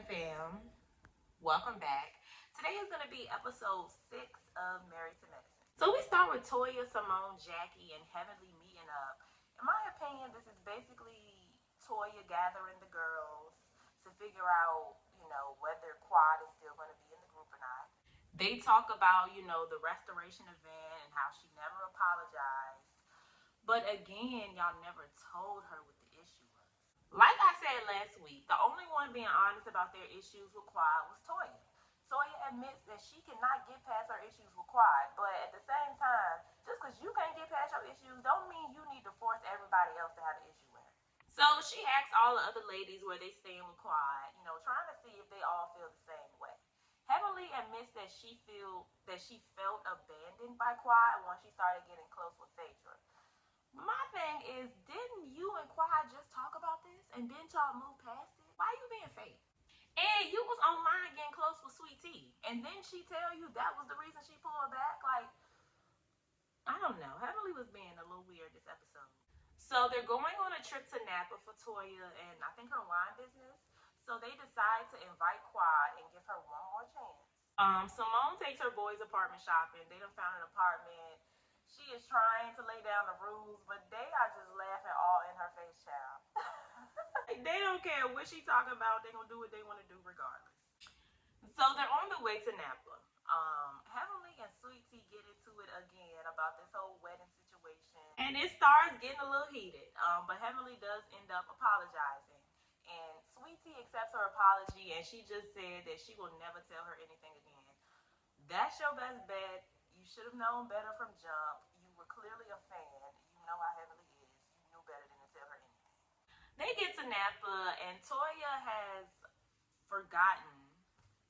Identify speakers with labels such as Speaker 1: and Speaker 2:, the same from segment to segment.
Speaker 1: fam. Welcome back. Today is going to be episode 6 of Married to Medicine. So we start with Toya, Simone, Jackie, and Heavenly meeting up. In my opinion, this is basically Toya gathering the girls to figure out, whether Quad is still going to be in the group or not. They talk about, the restoration event and how she never apologized. But again, y'all never told her what the issue was. Like I said last week, the only one being honest about their issues with Quad was Toya. Toya admits that she cannot get past her issues with Quad, but at the same time, just because you can't get past your issues don't mean you need to force everybody else to have an issue with her. So she asks all the other ladies where they stand with Quad, trying to see if they all feel the same way. Heavenly admits that she felt abandoned by Quad once she started getting close with Phaedra. My thing is, didn't you and Quad just talk about this and didn't y'all move past it? Why you being fake? And you was online getting close with Sweet Tea, and then she tell you that was the reason she pulled back? Like, I don't know. Heavenly was being a little weird this episode. So they're going on a trip to Napa for Toya and I think her wine business. So they decide to invite Quad and give her one more chance. Simone takes her boys apartment shopping. They done found an apartment. She is trying to lay down the rules, but they are just laughing all in her face, child. They don't care what she talking about. They're going to do what they want to do regardless. So they're on the way to Napa. Heavenly and Sweet Tea get into it again about this whole wedding situation. And it starts getting a little heated. But Heavenly does end up apologizing. And Sweet Tea accepts her apology, and she just said that she will never tell her anything again. That's your best bet. You should have known better from jump. You were clearly a fan. You know how Heavenly is. You knew better than to tell her anything. They get to Napa, and Toya has forgotten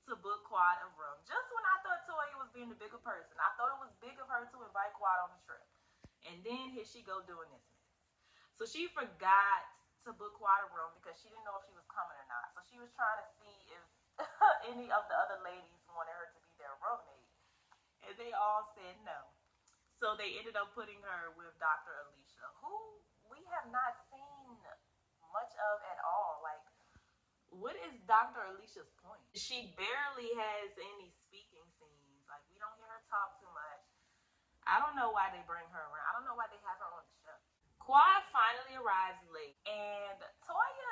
Speaker 1: to book Quad a room. Just when I thought Toya was being the bigger person, I thought it was big of her to invite Quad on the trip. And then here she go doing this. So she forgot to book Quad a room because she didn't know if she was coming or not. So she was trying to see if any of the other ladies wanted her to be their roommate. And they all said no. So they ended up putting her with Dr. Alicia, who we have not seen much of at all. Like, what is Dr. Alicia's point? She barely has any speaking scenes. Like, we don't hear her talk too much. I don't know why they bring her around. I don't know why they have her on the show. Quad finally arrives late, and Toya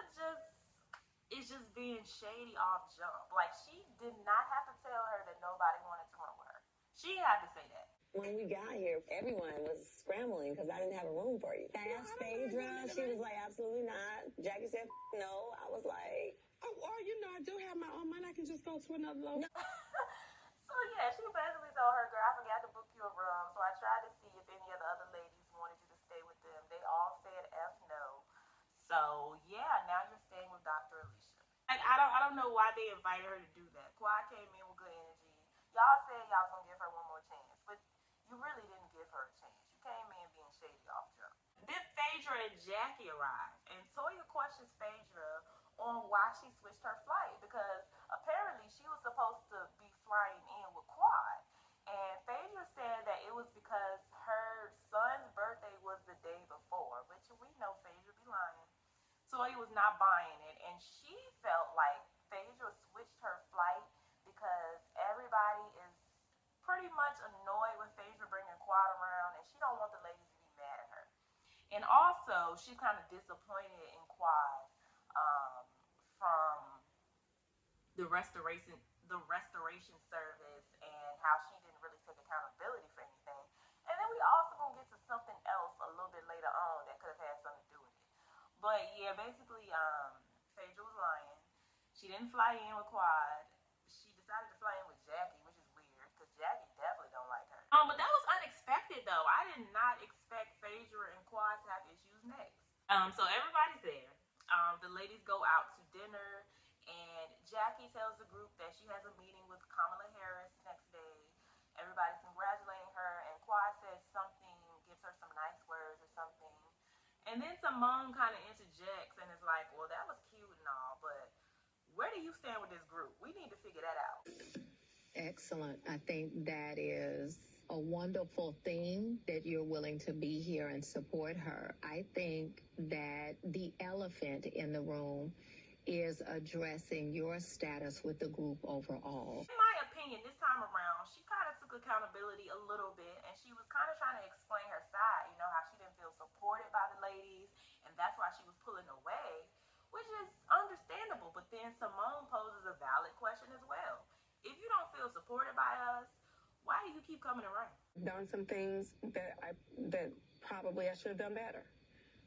Speaker 1: is just being shady off jump. Like, she did not have to tell her that nobody wanted to run with her. She had to say that.
Speaker 2: When we got here, everyone was scrambling because I didn't have a room for you. I asked Phaedra. She was like, absolutely not. Jackie said, no. I was like,
Speaker 3: oh, well, I do have my own money. I can just go to another location.
Speaker 1: So, yeah, she basically told her, girl, I forgot to book you a room. So I tried to see if any of the other ladies wanted you to stay with them. They all said F no. So, yeah, now you're staying with Dr. Alicia. Like, I don't know why they invited her to do that. Quad came in with good energy. Y'all said y'all was going to give her one more chance. But you really didn't give her a chance. You came in being shady off jump. Then Phaedra and Jackie arrived, and Toya questions Phaedra on why she switched her flight, because apparently she was supposed to be flying in with Quad. And Phaedra said that it was because her son's birthday was the day before, which we know Phaedra be lying. Toya was not buying it, and she felt like Phaedra switched her flight because everybody is pretty much annoyed with Phaedra bringing Quad around, and she don't want the ladies to be mad at her. And also, she's kind of disappointed in Quad from the restoration service and how she didn't really take accountability for anything. And then we also gonna get to something else a little bit later on that could have had something to do with it. But yeah, basically, Phaedra was lying. She didn't fly in with Quad. She decided to fly in with Jackie, which is weird because Jackie definitely don't like her. But that was unexpected though. I did not expect Phaedra and Quad to have issues next. So everybody's there. The ladies go out to dinner, and Jackie tells the group that she has a meeting with Kamala Harris next day. Everybody's congratulating her, and Quad says something, gives her some nice words or something. And then Simone kind of interjects and is like, well, that was cute and all, but where do you stand with this group? We need to figure that out.
Speaker 4: Excellent. I think that is a wonderful thing that you're willing to be here and support her. I think that the elephant in the room is addressing your status with the group overall.
Speaker 1: In my opinion, this time around, she kind of took accountability a little bit, and she was kind of trying to explain her side, you know, how she didn't feel supported by the ladies, and that's why she was pulling away, which is understandable. But then Simone poses a valid question as well. If you don't feel supported by us, why do you keep coming around?
Speaker 3: Done some things that probably I should have done better.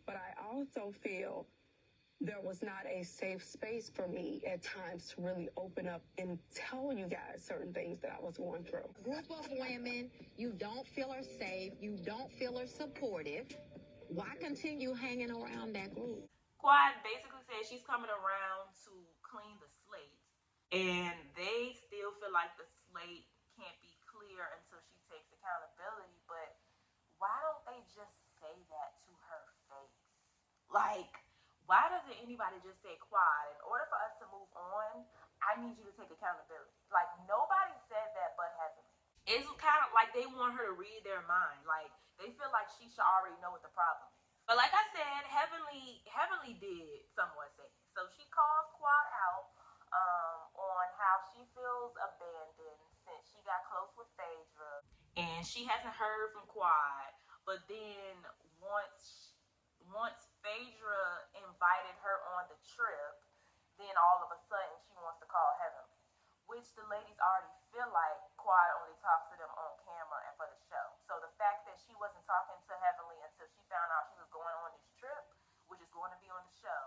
Speaker 3: But I also feel there was not a safe space for me at times to really open up and tell you guys certain things that I was going through.
Speaker 4: A group of women, you don't feel are safe, you don't feel are supportive. Why continue hanging around that group?
Speaker 1: Quad basically says she's coming around to clean the slate, and they still feel like the slate can't be clear until she takes accountability. But why don't they just say that to her face? Like, why doesn't anybody just say, Quad, in order for us to move on, I need you to take accountability? Like, nobody said that but Heavenly. It's kind of like they want her to read their mind. Like, they feel like she should already know what the problem is. But like I said, Heavenly did somewhat say it. So she calls Quad out on how she feels abandoned since she got close with Phaedra. And she hasn't heard from Quad. But then once Phaedra invited her on the trip, then all of a sudden she wants to call Heavenly, which the ladies already feel like Quad only talks to them on camera and for the show. So the fact that she wasn't talking to Heavenly until she found out she was going on this trip, which is going to be on the show,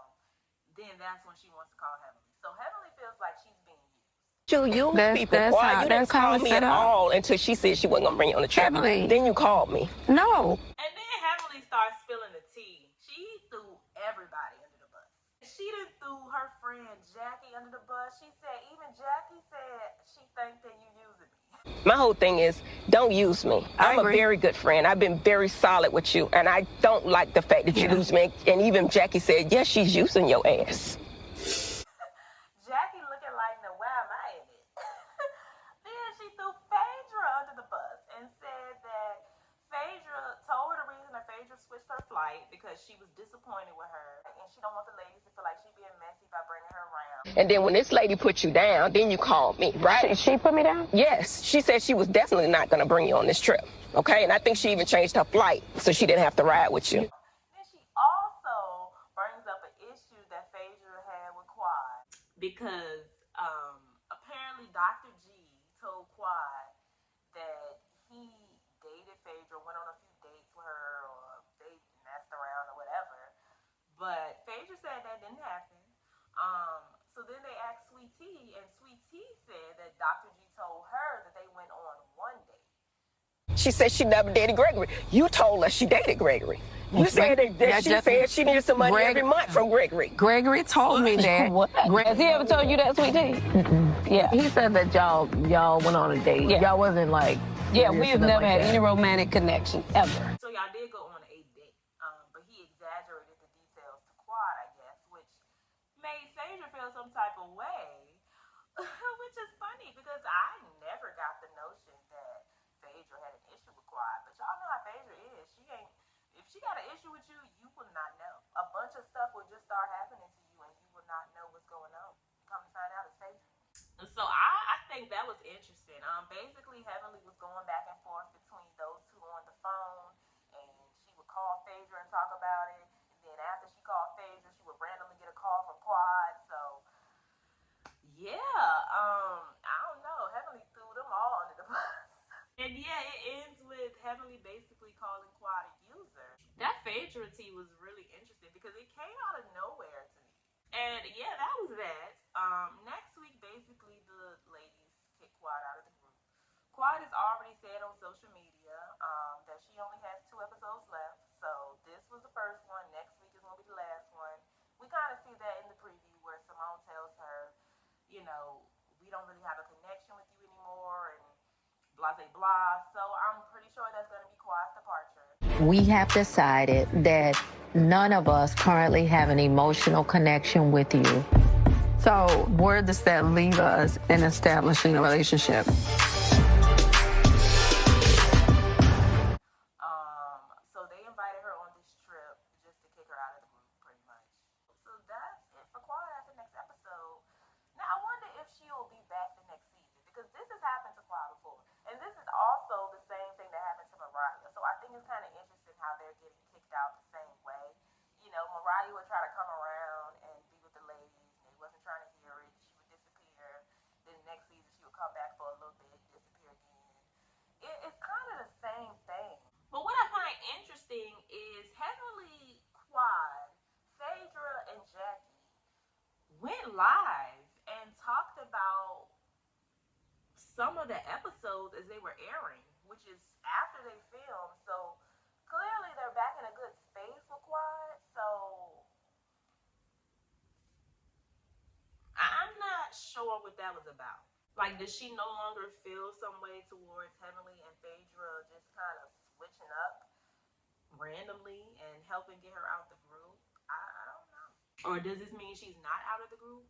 Speaker 1: then that's when she wants to call Heavenly. So Heavenly feels like she's being used.
Speaker 5: You use people. Why you didn't call me at all until she said she wasn't gonna bring you on the trip?
Speaker 6: Heavenly.
Speaker 5: Then you called me.
Speaker 6: No.
Speaker 1: And then Heavenly starts spilling the tea. She threw everybody under the bus. She done threw her friend Jackie under the bus. She said even Jackie said she think that you using me.
Speaker 5: My whole thing is, don't use me. I'm a very good friend. I've been very solid with you, and I don't like the fact that you lose me. And even Jackie said, yes, she's using your ass.
Speaker 1: Jackie looking like, now why am I in it? Then she threw Phaedra under the bus and said that Phaedra told her the reason that Phaedra switched her flight because she was disappointed with her, and she don't want the ladies to feel like she being messy by bringing her around.
Speaker 5: And then when this lady put you down, then you called me, right?
Speaker 6: She put me down?
Speaker 5: Yes. She said she was definitely not going to bring you on this trip, okay? And I think she even changed her flight so she didn't have to ride with you.
Speaker 1: Then she also brings up an issue that Phaedra had with Quad because apparently Dr. G told Quad that he dated Phaedra, went on a few dates with her, or they messed around or whatever. But Phaedra said that didn't happen. So then they asked Sweet Tea, and Sweet Tea said that Dr. G told her that they went on one date.
Speaker 5: She said she never dated Gregory. You told us she dated Gregory. You said that she said she needed some money every month from Gregory.
Speaker 6: Gregory told me that.
Speaker 7: What? Has he ever told you that, Sweet Tea? Yeah.
Speaker 6: He said that y'all went on a date.
Speaker 7: Yeah.
Speaker 6: Y'all wasn't like.
Speaker 7: Yeah, we have never had
Speaker 6: that.
Speaker 7: any romantic connection ever.
Speaker 1: So y'all did go on a date, but he exaggerated the details to Quad, I guess, which made Phaedra feel some type of way, which is funny because I never got the notion that Phaedra had an issue with Quad. But y'all know how Phaedra is. If she got an issue with you, you will not know. A bunch of stuff will just start happening to you, and you will not know what's going on. Come to find out, it's Phaedra. So I think that was interesting. Basically, Heavenly was going back and forth between those two on the phone, and she would call Phaedra and talk about it. And then after she called Phaedra, she would randomly get a call from Quad. So yeah, I don't know. Heavenly threw them all under the bus. And yeah, it ends with Heavenly basically calling Quad a user. That Phaedra tea was really interesting because it came out of nowhere to me. And yeah, that was that. Next week, basically, the ladies kick Quad out of the group. Quad has already said on social media that she only has 2 episodes left. So this was the first one. Next week is going to be the last one. We kind of see that in the preview where Simone tells her, you know, we don't really have a connection with you anymore, and blah, blah, blah. So I'm pretty sure that's going to be Quad's departure.
Speaker 4: We have decided that none of us currently have an emotional connection with you.
Speaker 6: So where does that leave us in establishing a relationship?
Speaker 1: So they invited her on this trip just to kick her out of the group, pretty much. So that's it for Quad after next episode. think it's kind of interesting how they're getting kicked out the same way. You know, Mariah would try to come around and be with the ladies, and they wasn't trying to hear it. She would disappear. Then the next season, she would come back for a little bit, disappear again. It's kind of the same thing. But what I find interesting is Heavenly, Quad, Phaedra, and Jackie went live and talked about some of the episodes as they were airing, which is after they filmed. So clearly they're back in a good space with Quad. So I'm not sure what that was about. Like, does she no longer feel some way towards Heavenly and Phaedra just kind of switching up randomly and helping get her out the group? I don't know. Or does this mean she's not out of the group?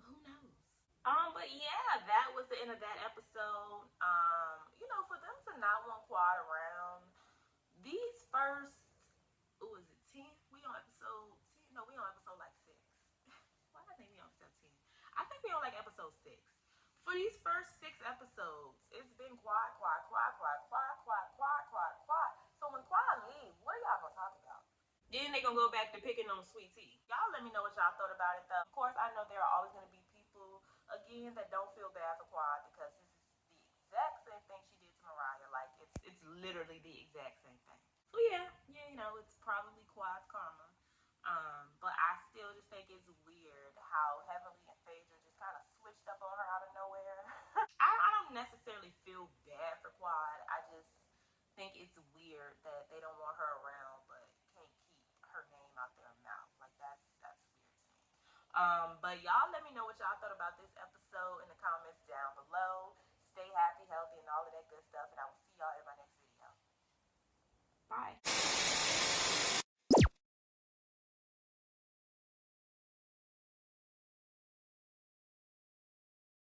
Speaker 1: Who knows? But yeah, that was the end of that episode. You know, for them to not want Quad around, these first, what was it, 10? We on episode 10? No, we on episode like 6. Why I think we on episode 10? I think we on like episode 6. For these first 6 episodes, it's been Quad, Quad, Quad, Quad, Quad, Quad, Quad, Quad, Quad. So when Quad leaves, what are y'all gonna talk about? Then they gonna go back to picking on Sweet Tea. Y'all let me know what y'all thought about it though. Of course, I know there are always gonna be people again that don't feel bad for Quad because this is the exact same thing she did to Mariah. Like it's literally the exact same thing. So yeah, you know, it's probably Quad's karma. But I still just think it's weird how Heavenly and Phaedra just kind of switched up on her out of nowhere. I don't necessarily feel bad for Quad. I just think it's weird that they don't want her around, but can't keep her name out their mouth. Like that's weird to me. But y'all let me know what y'all thought about this episode in the comments down below. Stay happy, healthy, and all of that good stuff, and I will see y'all in my next video. Bye.